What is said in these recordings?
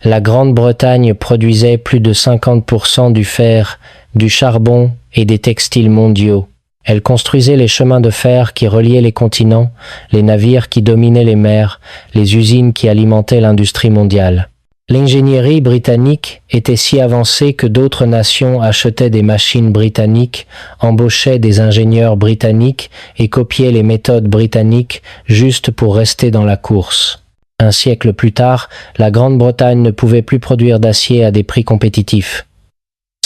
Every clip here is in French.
La Grande-Bretagne produisait plus de 50% du fer, du charbon et des textiles mondiaux. Elle construisait les chemins de fer qui reliaient les continents, les navires qui dominaient les mers, les usines qui alimentaient l'industrie mondiale. L'ingénierie britannique était si avancée que d'autres nations achetaient des machines britanniques, embauchaient des ingénieurs britanniques et copiaient les méthodes britanniques juste pour rester dans la course. Un siècle plus tard, la Grande-Bretagne ne pouvait plus produire d'acier à des prix compétitifs.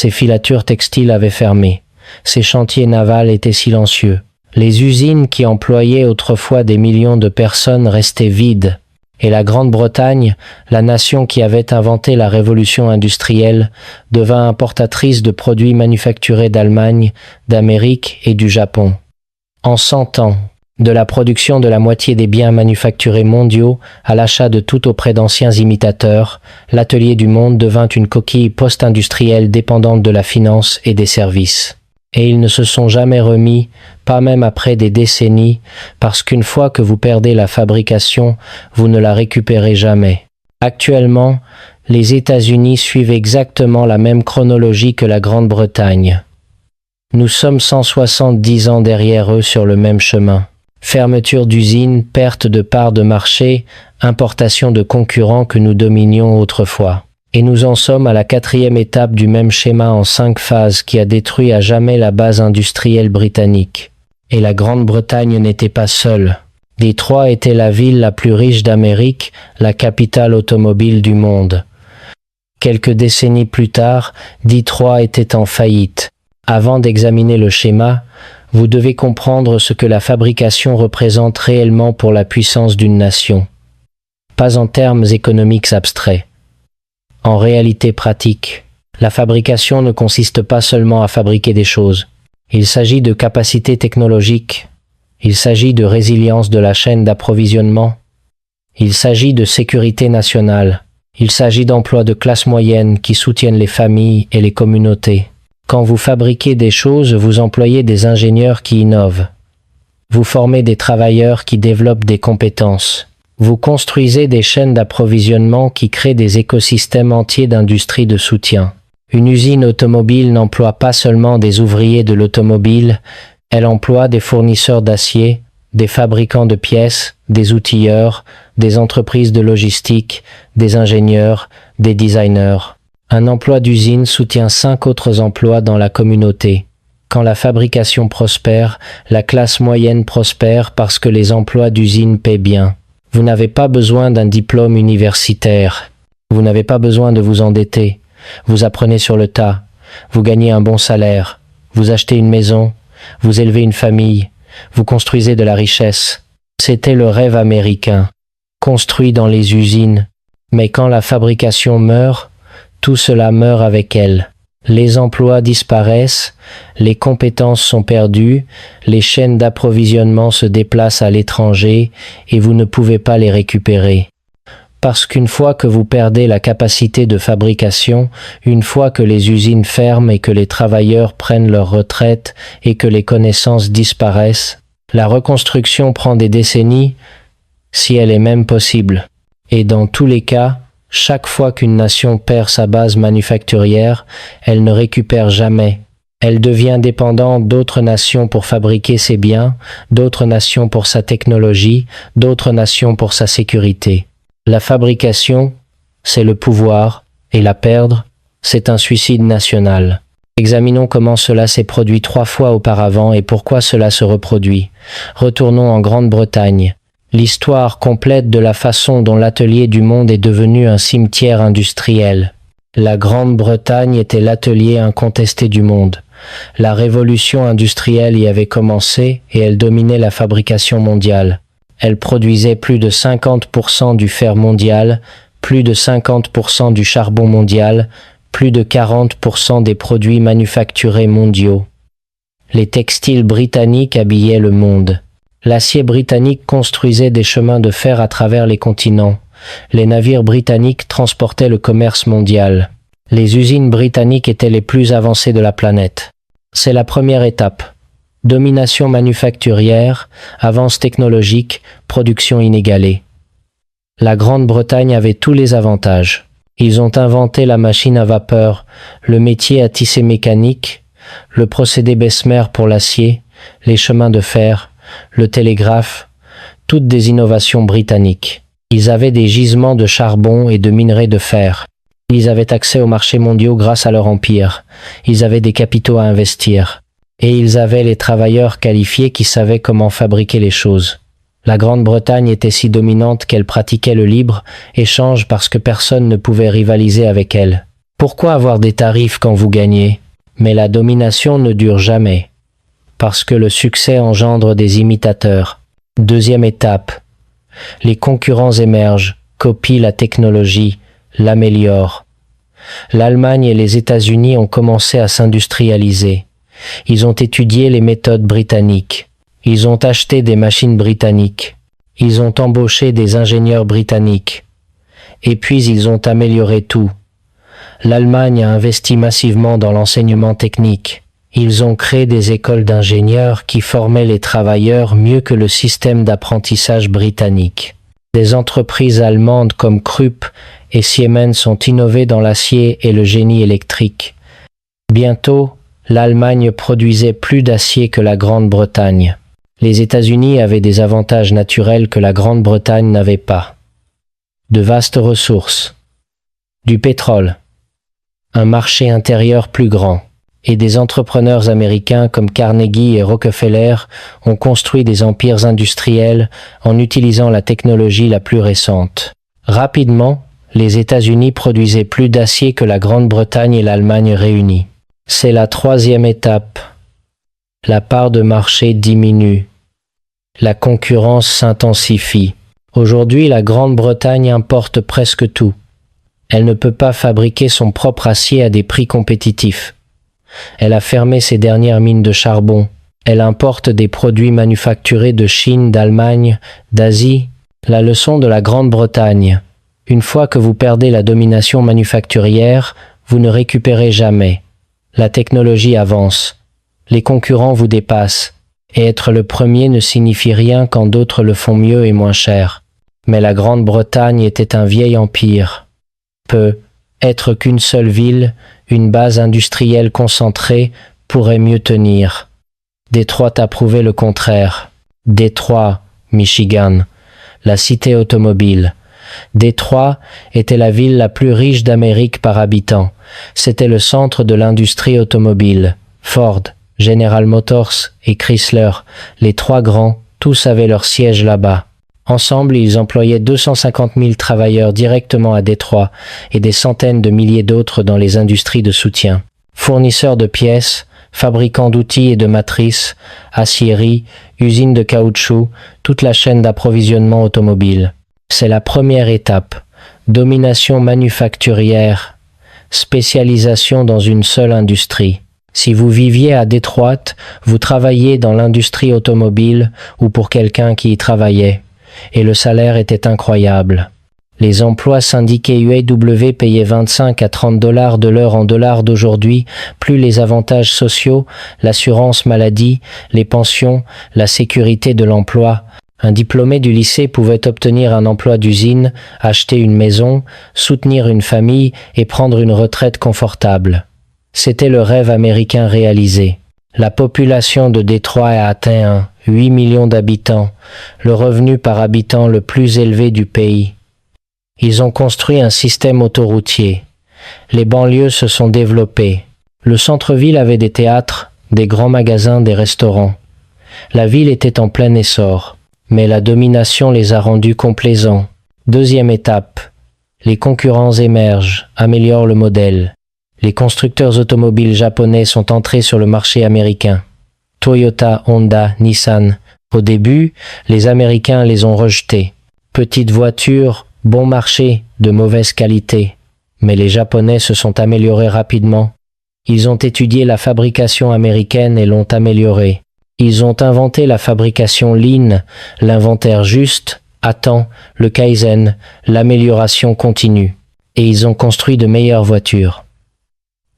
Ses filatures textiles avaient fermé. Ses chantiers navals étaient silencieux. Les usines qui employaient autrefois des millions de personnes restaient vides. Et la Grande-Bretagne, la nation qui avait inventé la révolution industrielle, devint importatrice de produits manufacturés d'Allemagne, d'Amérique et du Japon. En 100 ans, de la production de la moitié des biens manufacturés mondiaux à l'achat de tout auprès d'anciens imitateurs, l'atelier du monde devint une coquille post-industrielle dépendante de la finance et des services. Et ils ne se sont jamais remis, pas même après des décennies, parce qu'une fois que vous perdez la fabrication, vous ne la récupérez jamais. Actuellement, les États-Unis suivent exactement la même chronologie que la Grande-Bretagne. Nous sommes 170 ans derrière eux sur le même chemin. Fermeture d'usines, perte de parts de marché, importation de concurrents que nous dominions autrefois. Et nous en sommes à la 4e étape du même schéma en 5 phases qui a détruit à jamais la base industrielle britannique. Et la Grande-Bretagne n'était pas seule. Détroit était la ville la plus riche d'Amérique, la capitale automobile du monde. Quelques décennies plus tard, Détroit était en faillite. Avant d'examiner le schéma, vous devez comprendre ce que la fabrication représente réellement pour la puissance d'une nation. Pas en termes économiques abstraits. En réalité pratique, la fabrication ne consiste pas seulement à fabriquer des choses. Il s'agit de capacité technologique, il s'agit de résilience de la chaîne d'approvisionnement, il s'agit de sécurité nationale, il s'agit d'emplois de classe moyenne qui soutiennent les familles et les communautés. Quand vous fabriquez des choses, vous employez des ingénieurs qui innovent. Vous formez des travailleurs qui développent des compétences. Vous construisez des chaînes d'approvisionnement qui créent des écosystèmes entiers d'industries de soutien. Une usine automobile n'emploie pas seulement des ouvriers de l'automobile, elle emploie des fournisseurs d'acier, des fabricants de pièces, des outilleurs, des entreprises de logistique, des ingénieurs, des designers. Un emploi d'usine soutient 5 autres emplois dans la communauté. Quand la fabrication prospère, la classe moyenne prospère parce que les emplois d'usine paient bien. Vous n'avez pas besoin d'un diplôme universitaire. Vous n'avez pas besoin de vous endetter. Vous apprenez sur le tas. Vous gagnez un bon salaire. Vous achetez une maison. Vous élevez une famille. Vous construisez de la richesse. C'était le rêve américain, construit dans les usines. Mais quand la fabrication meurt, tout cela meurt avec elle. Les emplois disparaissent, les compétences sont perdues, les chaînes d'approvisionnement se déplacent à l'étranger et vous ne pouvez pas les récupérer. Parce qu'une fois que vous perdez la capacité de fabrication, une fois que les usines ferment et que les travailleurs prennent leur retraite et que les connaissances disparaissent, la reconstruction prend des décennies, si elle est même possible. Et dans tous les cas, chaque fois qu'une nation perd sa base manufacturière, elle ne récupère jamais. Elle devient dépendante d'autres nations pour fabriquer ses biens, d'autres nations pour sa technologie, d'autres nations pour sa sécurité. La fabrication, c'est le pouvoir, et la perdre, c'est un suicide national. Examinons comment cela s'est produit 3 fois auparavant et pourquoi cela se reproduit. Retournons en Grande-Bretagne. L'histoire complète de la façon dont l'atelier du monde est devenu un cimetière industriel. La Grande-Bretagne était l'atelier incontesté du monde. La révolution industrielle y avait commencé et elle dominait la fabrication mondiale. Elle produisait plus de 50% du fer mondial, plus de 50% du charbon mondial, plus de 40% des produits manufacturés mondiaux. Les textiles britanniques habillaient le monde. L'acier britannique construisait des chemins de fer à travers les continents. Les navires britanniques transportaient le commerce mondial. Les usines britanniques étaient les plus avancées de la planète. C'est la première étape. Domination manufacturière, avance technologique, production inégalée. La Grande-Bretagne avait tous les avantages. Ils ont inventé la machine à vapeur, le métier à tisser mécanique, le procédé Bessemer pour l'acier, les chemins de fer, le télégraphe, toutes des innovations britanniques. Ils avaient des gisements de charbon et de minerais de fer. Ils avaient accès aux marchés mondiaux grâce à leur empire. Ils avaient des capitaux à investir. Et ils avaient les travailleurs qualifiés qui savaient comment fabriquer les choses. La Grande-Bretagne était si dominante qu'elle pratiquait le libre-échange parce que personne ne pouvait rivaliser avec elle. Pourquoi avoir des tarifs quand vous gagnez? Mais la domination ne dure jamais. Parce que le succès engendre des imitateurs. Deuxième étape. Les concurrents émergent, copient la technologie, l'améliorent. L'Allemagne et les États-Unis ont commencé à s'industrialiser. Ils ont étudié les méthodes britanniques. Ils ont acheté des machines britanniques. Ils ont embauché des ingénieurs britanniques. Et puis ils ont amélioré tout. L'Allemagne a investi massivement dans l'enseignement technique. Ils ont créé des écoles d'ingénieurs qui formaient les travailleurs mieux que le système d'apprentissage britannique. Des entreprises allemandes comme Krupp et Siemens ont innové dans l'acier et le génie électrique. Bientôt, l'Allemagne produisait plus d'acier que la Grande-Bretagne. Les États-Unis avaient des avantages naturels que la Grande-Bretagne n'avait pas. De vastes ressources, du pétrole, un marché intérieur plus grand, et des entrepreneurs américains comme Carnegie et Rockefeller ont construit des empires industriels en utilisant la technologie la plus récente. Rapidement, les États-Unis produisaient plus d'acier que la Grande-Bretagne et l'Allemagne réunies. C'est la troisième étape. La part de marché diminue. La concurrence s'intensifie. Aujourd'hui, la Grande-Bretagne importe presque tout. Elle ne peut pas fabriquer son propre acier à des prix compétitifs. Elle a fermé ses dernières mines de charbon. Elle importe des produits manufacturés de Chine, d'Allemagne, d'Asie. La leçon de la Grande-Bretagne. Une fois que vous perdez la domination manufacturière, vous ne récupérez jamais. La technologie avance. Les concurrents vous dépassent. Et être le premier ne signifie rien quand d'autres le font mieux et moins cher. Mais la Grande-Bretagne était un vieil empire. Peut être qu'une seule ville, une base industrielle concentrée, pourrait mieux tenir. Détroit a prouvé le contraire. Détroit, Michigan, la cité automobile. Détroit était la ville la plus riche d'Amérique par habitant. C'était le centre de l'industrie automobile. Ford, General Motors et Chrysler, les trois grands, tous avaient leur siège là-bas. Ensemble, ils employaient 250 000 travailleurs directement à Détroit et des centaines de milliers d'autres dans les industries de soutien. Fournisseurs de pièces, fabricants d'outils et de matrices, aciéries, usines de caoutchouc, toute la chaîne d'approvisionnement automobile. C'est la première étape. Domination manufacturière, spécialisation dans une seule industrie. Si vous viviez à Détroit, vous travailliez dans l'industrie automobile ou pour quelqu'un qui y travaillait. Et le salaire était incroyable. Les emplois syndiqués UAW payaient 25 à 30 $ de l'heure en dollars d'aujourd'hui, plus les avantages sociaux, l'assurance maladie, les pensions, la sécurité de l'emploi. Un diplômé du lycée pouvait obtenir un emploi d'usine, acheter une maison, soutenir une famille et prendre une retraite confortable. C'était le rêve américain réalisé. La population de Détroit a atteint 8 millions d'habitants, le revenu par habitant le plus élevé du pays. Ils ont construit un système autoroutier. Les banlieues se sont développées. Le centre-ville avait des théâtres, des grands magasins, des restaurants. La ville était en plein essor, mais la domination les a rendus complaisants. Deuxième étape. Les concurrents émergent, améliorent le modèle. Les constructeurs automobiles japonais sont entrés sur le marché américain. Toyota, Honda, Nissan. Au début, les Américains les ont rejetés. Petites voitures, bon marché, de mauvaise qualité. Mais les Japonais se sont améliorés rapidement. Ils ont étudié la fabrication américaine et l'ont améliorée. Ils ont inventé la fabrication Lean, l'inventaire juste, à temps, le Kaizen, l'amélioration continue. Et ils ont construit de meilleures voitures.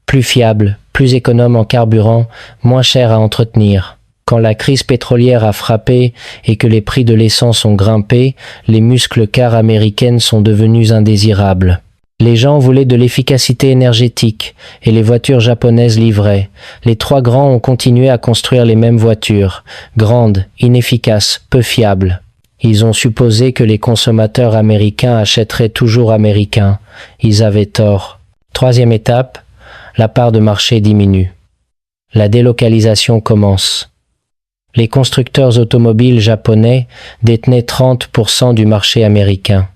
Plus fiables, plus économes en carburant, moins chères à entretenir. Quand la crise pétrolière a frappé et que les prix de l'essence ont grimpé, les muscles cars américaines sont devenus indésirables. Les gens voulaient de l'efficacité énergétique, et les voitures japonaises livraient. Les trois grands ont continué à construire les mêmes voitures, grandes, inefficaces, peu fiables. Ils ont supposé que les consommateurs américains achèteraient toujours américain. Ils avaient tort. Troisième étape, la part de marché diminue. La délocalisation commence. Les constructeurs automobiles japonais détenaient 30% du marché américain.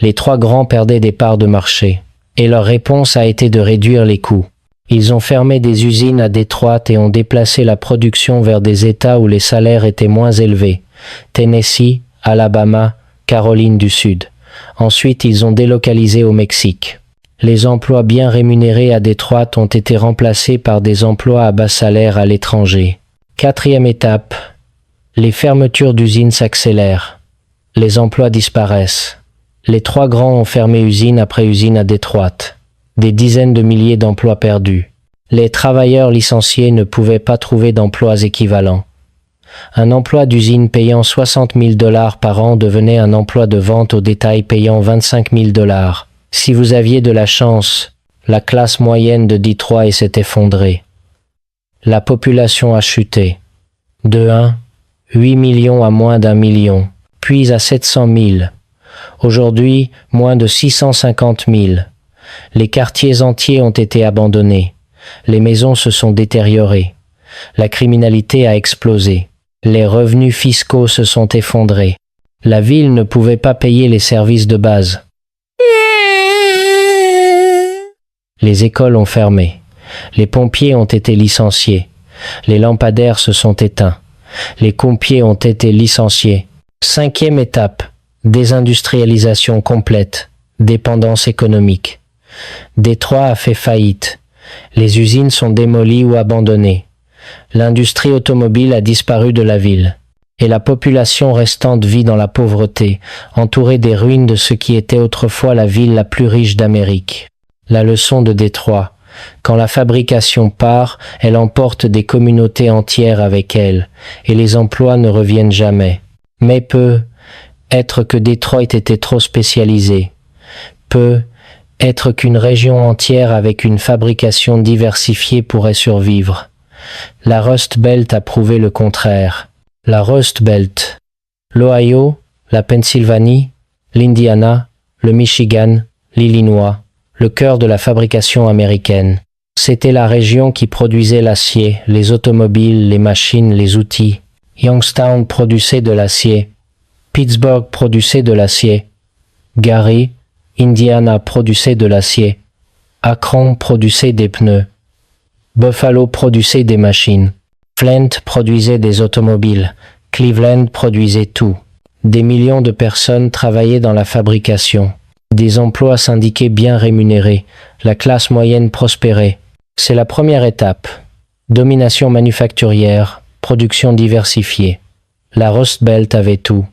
Les trois grands perdaient des parts de marché, et leur réponse a été de réduire les coûts. Ils ont fermé des usines à Détroit et ont déplacé la production vers des États où les salaires étaient moins élevés. Tennessee, Alabama, Caroline du Sud. Ensuite, ils ont délocalisé au Mexique. Les emplois bien rémunérés à Détroit ont été remplacés par des emplois à bas salaire à l'étranger. Quatrième étape, les fermetures d'usines s'accélèrent. Les emplois disparaissent. Les trois grands ont fermé usine après usine à Détroit. Des dizaines de milliers d'emplois perdus. Les travailleurs licenciés ne pouvaient pas trouver d'emplois équivalents. Un emploi d'usine payant 60 000 $ par an devenait un emploi de vente au détail payant 25 000 $. Si vous aviez de la chance, la classe moyenne de Détroit s'est effondrée. La population a chuté. De 8 millions à moins d'1 million, puis à 700 000. Aujourd'hui, moins de 650 000. Les quartiers entiers ont été abandonnés. Les maisons se sont détériorées. La criminalité a explosé. Les revenus fiscaux se sont effondrés. La ville ne pouvait pas payer les services de base. Les écoles ont fermé. Les pompiers ont été licenciés. Les lampadaires se sont éteints. Les pompiers ont été licenciés. Cinquième étape, désindustrialisation complète, dépendance économique. Détroit a fait faillite. Les usines sont démolies ou abandonnées. L'industrie automobile a disparu de la ville. Et la population restante vit dans la pauvreté, entourée des ruines de ce qui était autrefois la ville la plus riche d'Amérique. La leçon de Détroit. Quand la fabrication part, elle emporte des communautés entières avec elle, et les emplois ne reviennent jamais. Mais être que Détroit était trop spécialisé. Être qu'une région entière avec une fabrication diversifiée pourrait survivre. La Rust Belt a prouvé le contraire. La Rust Belt. L'Ohio, la Pennsylvanie, l'Indiana, le Michigan, l'Illinois, le cœur de la fabrication américaine. C'était la région qui produisait l'acier, les automobiles, les machines, les outils. Youngstown produisait de l'acier. Pittsburgh produisait de l'acier. Gary, Indiana produisait de l'acier. Akron produisait des pneus. Buffalo produisait des machines. Flint produisait des automobiles. Cleveland produisait tout. Des millions de personnes travaillaient dans la fabrication. Des emplois syndiqués bien rémunérés. La classe moyenne prospérait. C'est la première étape. Domination manufacturière, production diversifiée. La Rust Belt avait tout.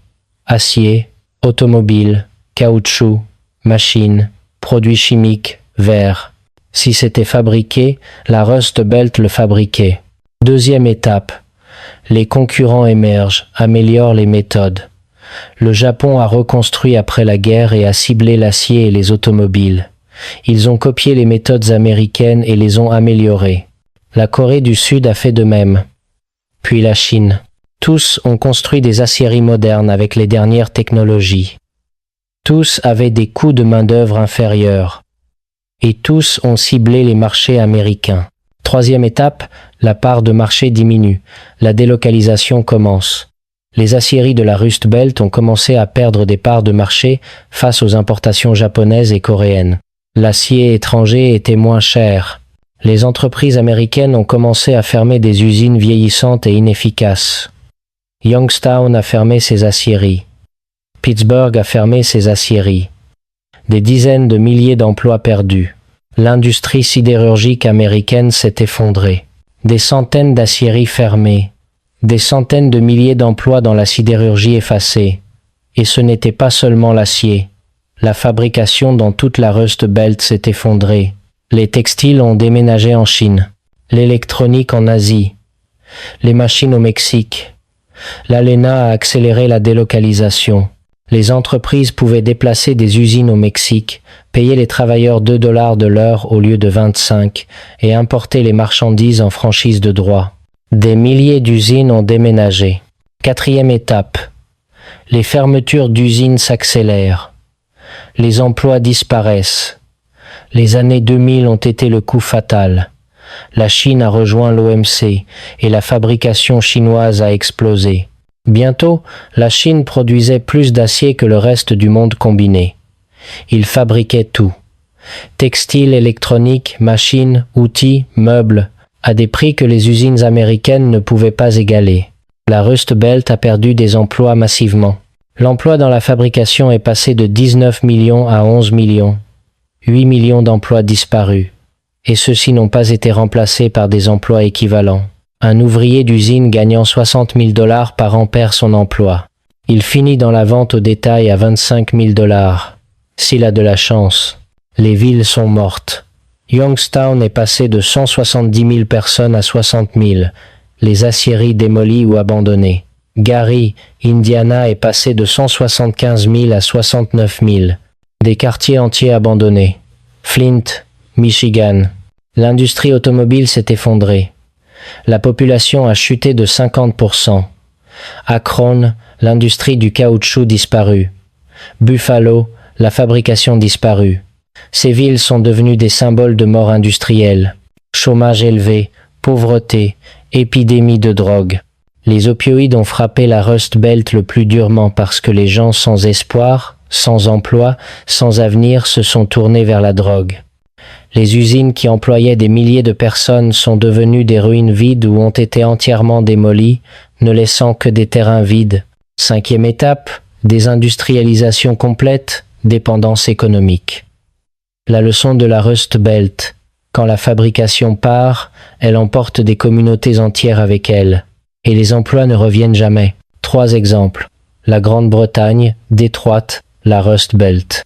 Acier, automobile, caoutchouc, machines, produits chimiques, verre. Si c'était fabriqué, la Rust Belt le fabriquait. Deuxième étape. Les concurrents émergent, améliorent les méthodes. Le Japon a reconstruit après la guerre et a ciblé l'acier et les automobiles. Ils ont copié les méthodes américaines et les ont améliorées. La Corée du Sud a fait de même. Puis la Chine. Tous ont construit des aciéries modernes avec les dernières technologies. Tous avaient des coûts de main-d'œuvre inférieurs. Et tous ont ciblé les marchés américains. Troisième étape, la part de marché diminue. La délocalisation commence. Les aciéries de la Rust Belt ont commencé à perdre des parts de marché face aux importations japonaises et coréennes. L'acier étranger était moins cher. Les entreprises américaines ont commencé à fermer des usines vieillissantes et inefficaces. Youngstown a fermé ses aciéries. Pittsburgh a fermé ses aciéries. Des dizaines de milliers d'emplois perdus. L'industrie sidérurgique américaine s'est effondrée. Des centaines d'aciéries fermées. Des centaines de milliers d'emplois dans la sidérurgie effacés. Et ce n'était pas seulement l'acier. La fabrication dans toute la Rust Belt s'est effondrée. Les textiles ont déménagé en Chine. L'électronique en Asie. Les machines au Mexique. L'ALENA a accéléré la délocalisation. Les entreprises pouvaient déplacer des usines au Mexique, payer les travailleurs 2 dollars de l'heure au lieu de 25 et importer les marchandises en franchise de droit. Des milliers d'usines ont déménagé. 4e étape. Les fermetures d'usines s'accélèrent. Les emplois disparaissent. Les années 2000 ont été le coup fatal. La Chine a rejoint l'OMC et la fabrication chinoise a explosé. Bientôt, la Chine produisait plus d'acier que le reste du monde combiné. Il fabriquait tout. Textiles, électroniques, machines, outils, meubles, à des prix que les usines américaines ne pouvaient pas égaler. La Rust Belt a perdu des emplois massivement. L'emploi dans la fabrication est passé de 19 millions à 11 millions. 8 millions d'emplois disparus. Et ceux-ci n'ont pas été remplacés par des emplois équivalents. Un ouvrier d'usine gagnant 60 000 dollars par an perd son emploi. Il finit dans la vente au détail à 25 000 dollars. S'il a de la chance. Les villes sont mortes. Youngstown est passé de 170 000 personnes à 60 000. Les aciéries démolies ou abandonnées. Gary, Indiana est passé de 175 000 à 69 000. Des quartiers entiers abandonnés. Flint, Michigan. L'industrie automobile s'est effondrée. La population a chuté de 50%. Akron, l'industrie du caoutchouc disparue. Buffalo, la fabrication disparue. Ces villes sont devenues des symboles de mort industrielle. Chômage élevé, pauvreté, épidémie de drogue. Les opioïdes ont frappé la Rust Belt le plus durement parce que les gens sans espoir, sans emploi, sans avenir se sont tournés vers la drogue. Les usines qui employaient des milliers de personnes sont devenues des ruines vides ou ont été entièrement démolies, ne laissant que des terrains vides. 5e étape, désindustrialisation complète, dépendance économique. La leçon de la Rust Belt. Quand la fabrication part, elle emporte des communautés entières avec elle. Et les emplois ne reviennent jamais. 3 exemples. La Grande-Bretagne, Détroit, la Rust Belt.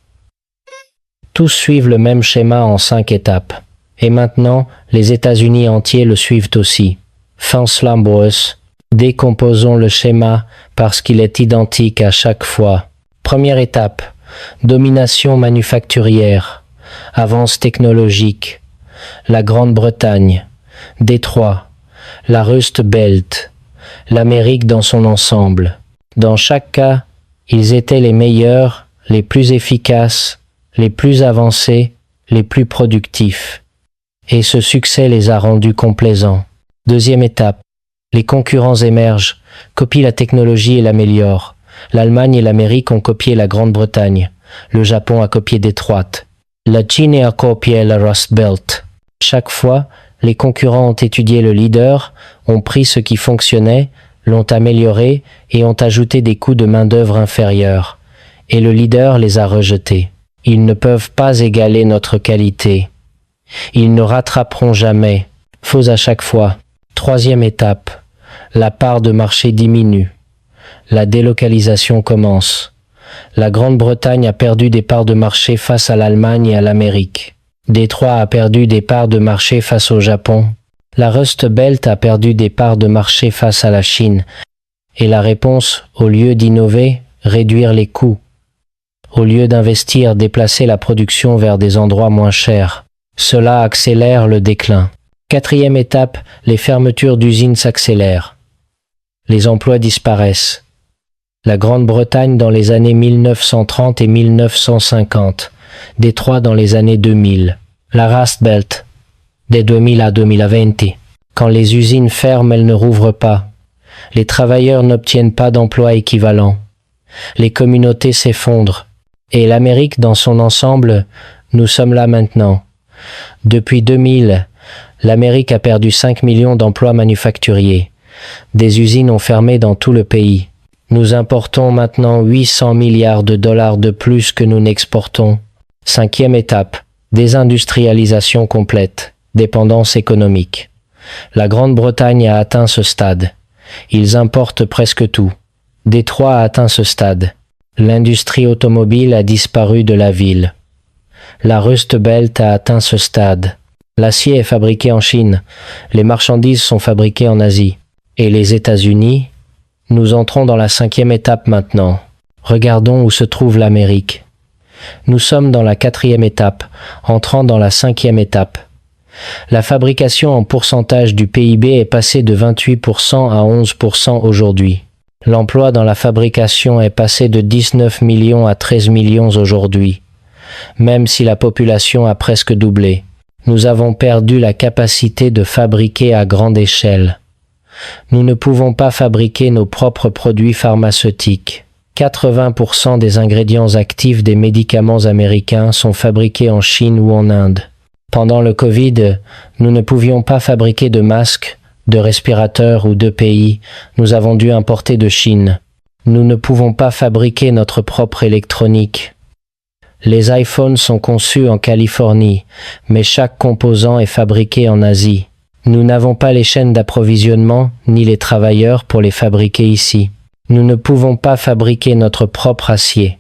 Tous suivent le même schéma en 5 étapes. Et maintenant, les États-Unis entiers le suivent aussi. Fans-Lambros, décomposons le schéma parce qu'il est identique à chaque fois. Première étape, domination manufacturière, avance technologique, la Grande-Bretagne, Détroit, la Rust Belt, l'Amérique dans son ensemble. Dans chaque cas, ils étaient les meilleurs, les plus efficaces, les plus avancés, les plus productifs. Et ce succès les a rendus complaisants. Deuxième étape, les concurrents émergent, copient la technologie et l'améliorent. L'Allemagne et l'Amérique ont copié la Grande-Bretagne. Le Japon a copié Détroit. La Chine a copié la Rust Belt. Chaque fois, les concurrents ont étudié le leader, ont pris ce qui fonctionnait, l'ont amélioré et ont ajouté des coûts de main-d'œuvre inférieurs. Et le leader les a rejetés. Ils ne peuvent pas égaler notre qualité. Ils ne rattraperont jamais. Faux à chaque fois. Troisième étape. La part de marché diminue. La délocalisation commence. La Grande-Bretagne a perdu des parts de marché face à l'Allemagne et à l'Amérique. Détroit a perdu des parts de marché face au Japon. La Rust Belt a perdu des parts de marché face à la Chine. Et la réponse, au lieu d'innover, réduire les coûts. Au lieu d'investir, déplacer la production vers des endroits moins chers. Cela accélère le déclin. Quatrième étape, les fermetures d'usines s'accélèrent. Les emplois disparaissent. La Grande-Bretagne dans les années 1930 et 1950. Détroit dans les années 2000. La Rust Belt, de 2000 à 2020. Quand les usines ferment, elles ne rouvrent pas. Les travailleurs n'obtiennent pas d'emploi équivalent. Les communautés s'effondrent. Et l'Amérique dans son ensemble, nous sommes là maintenant. Depuis 2000, l'Amérique a perdu 5 millions d'emplois manufacturiers. Des usines ont fermé dans tout le pays. Nous importons maintenant 800 milliards de dollars de plus que nous n'exportons. 5e étape, désindustrialisation complète, dépendance économique. La Grande-Bretagne a atteint ce stade. Ils importent presque tout. Détroit a atteint ce stade. L'industrie automobile a disparu de la ville. La Rust Belt a atteint ce stade. L'acier est fabriqué en Chine. Les marchandises sont fabriquées en Asie. Et les États-Unis? Nous entrons dans la 5e étape maintenant. Regardons où se trouve l'Amérique. Nous sommes dans la 4e étape, entrant dans la 5e étape. La fabrication en pourcentage du PIB est passée de 28% à 11% aujourd'hui. L'emploi dans la fabrication est passé de 19 millions à 13 millions aujourd'hui. Même si la population a presque doublé, nous avons perdu la capacité de fabriquer à grande échelle. Nous ne pouvons pas fabriquer nos propres produits pharmaceutiques. 80% des ingrédients actifs des médicaments américains sont fabriqués en Chine ou en Inde. Pendant le Covid, nous ne pouvions pas fabriquer de masques, de respirateurs ou d'EPI, nous avons dû importer de Chine. Nous ne pouvons pas fabriquer notre propre électronique. Les iPhones sont conçus en Californie, mais chaque composant est fabriqué en Asie. Nous n'avons pas les chaînes d'approvisionnement ni les travailleurs pour les fabriquer ici. Nous ne pouvons pas fabriquer notre propre acier.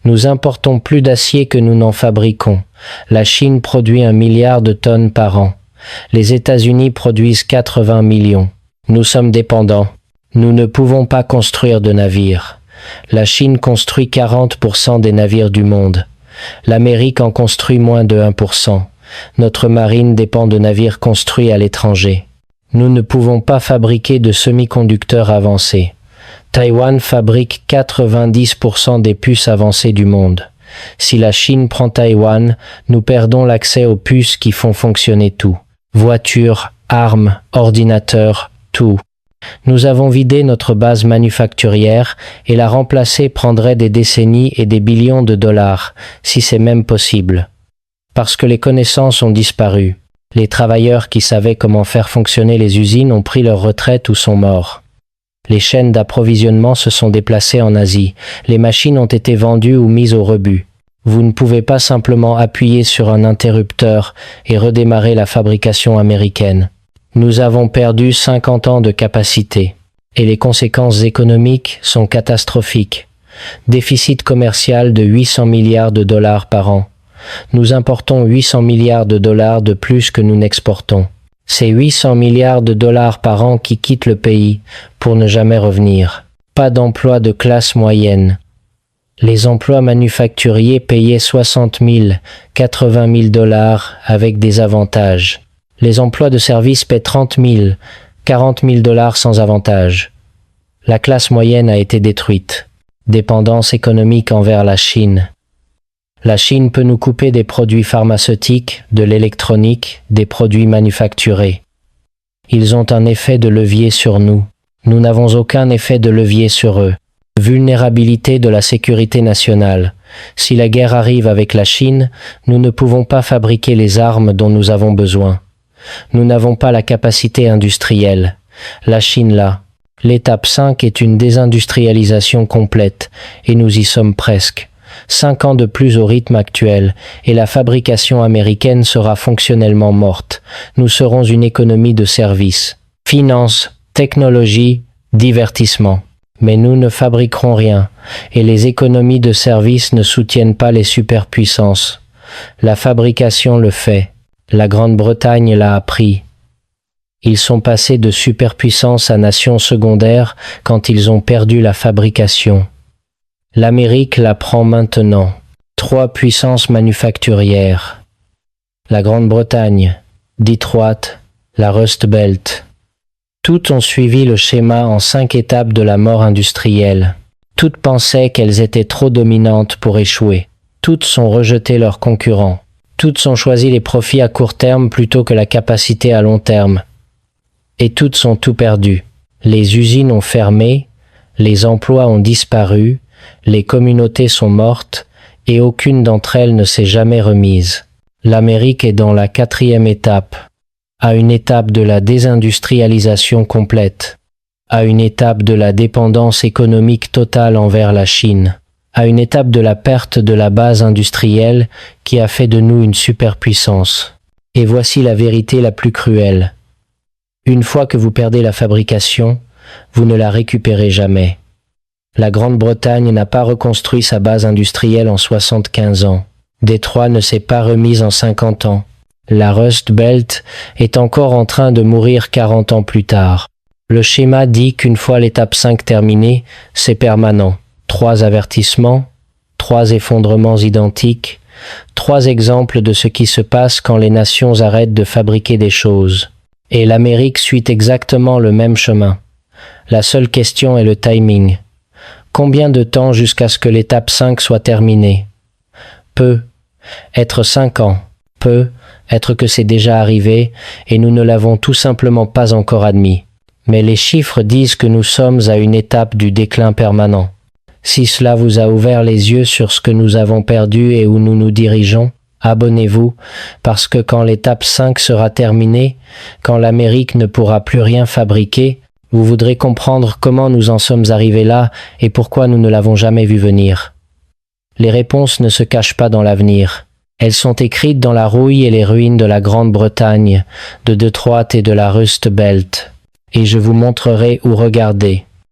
Nous importons plus d'acier que nous n'en fabriquons. La Chine produit 1 milliard de tonnes par an. Les États-Unis produisent 80 millions. Nous sommes dépendants. Nous ne pouvons pas construire de navires. La Chine construit 40% des navires du monde. L'Amérique en construit moins de 1%. Notre marine dépend de navires construits à l'étranger. Nous ne pouvons pas fabriquer de semi-conducteurs avancés. Taïwan fabrique 90% des puces avancées du monde. Si la Chine prend Taïwan, nous perdons l'accès aux puces qui font fonctionner tout. Voitures, armes, ordinateurs, tout. Nous avons vidé notre base manufacturière et la remplacer prendrait des décennies et des billions de dollars, si c'est même possible. Parce que les connaissances ont disparu. Les travailleurs qui savaient comment faire fonctionner les usines ont pris leur retraite ou sont morts. Les chaînes d'approvisionnement se sont déplacées en Asie. Les machines ont été vendues ou mises au rebut. Vous ne pouvez pas simplement appuyer sur un interrupteur et redémarrer la fabrication américaine. Nous avons perdu 50 ans de capacité. Et les conséquences économiques sont catastrophiques. Déficit commercial de 800 milliards de dollars par an. Nous importons 800 milliards de dollars de plus que nous n'exportons. C'est 800 milliards de dollars par an qui quittent le pays pour ne jamais revenir. Pas d'emploi de classe moyenne. Les emplois manufacturiers payaient 60 000, 80 000 dollars avec des avantages. Les emplois de service paient 30 000, 40 000 dollars sans avantage. La classe moyenne a été détruite. Dépendance économique envers la Chine. La Chine peut nous couper des produits pharmaceutiques, de l'électronique, des produits manufacturés. Ils ont un effet de levier sur nous. Nous n'avons aucun effet de levier sur eux. Vulnérabilité de la sécurité nationale. Si la guerre arrive avec la Chine, nous ne pouvons pas fabriquer les armes dont nous avons besoin. Nous n'avons pas la capacité industrielle. La Chine l'a. L'étape 5 est une désindustrialisation complète, et nous y sommes presque. 5 ans de plus au rythme actuel, et la fabrication américaine sera fonctionnellement morte. Nous serons une économie de services. Finance, technologie, divertissement. Mais nous ne fabriquerons rien, et les économies de services ne soutiennent pas les superpuissances. La fabrication le fait. La Grande-Bretagne l'a appris. Ils sont passés de superpuissance à nation secondaire quand ils ont perdu la fabrication. L'Amérique la prend maintenant. 3 puissances manufacturières. La Grande-Bretagne, Detroit, la Rust Belt. Toutes ont suivi le schéma en 5 étapes de la mort industrielle. Toutes pensaient qu'elles étaient trop dominantes pour échouer. Toutes ont rejeté leurs concurrents. Toutes ont choisi les profits à court terme plutôt que la capacité à long terme. Et toutes ont tout perdu. Les usines ont fermé, les emplois ont disparu, les communautés sont mortes, et aucune d'entre elles ne s'est jamais remise. L'Amérique est dans la 4e étape, à une étape de la désindustrialisation complète, à une étape de la dépendance économique totale envers la Chine, à une étape de la perte de la base industrielle qui a fait de nous une superpuissance. Et voici la vérité la plus cruelle. Une fois que vous perdez la fabrication, vous ne la récupérez jamais. La Grande-Bretagne n'a pas reconstruit sa base industrielle en 75 ans. Détroit ne s'est pas remise en 50 ans. La Rust Belt est encore en train de mourir 40 ans plus tard. Le schéma dit qu'une fois l'étape 5 terminée, c'est permanent. 3 avertissements, 3 effondrements identiques, 3 exemples de ce qui se passe quand les nations arrêtent de fabriquer des choses. Et l'Amérique suit exactement le même chemin. La seule question est le timing. Combien de temps jusqu'à ce que l'étape 5 soit terminée? Peu. Être 5 ans. Peu. Être que c'est déjà arrivé et nous ne l'avons tout simplement pas encore admis. Mais les chiffres disent que nous sommes à une étape du déclin permanent. Si cela vous a ouvert les yeux sur ce que nous avons perdu et où nous nous dirigeons, abonnez-vous, parce que quand l'étape 5 sera terminée, quand l'Amérique ne pourra plus rien fabriquer, vous voudrez comprendre comment nous en sommes arrivés là et pourquoi nous ne l'avons jamais vu venir. Les réponses ne se cachent pas dans l'avenir. Elles sont écrites dans la rouille et les ruines de la Grande-Bretagne, de Detroit et de la Rust Belt. Et je vous montrerai où regarder.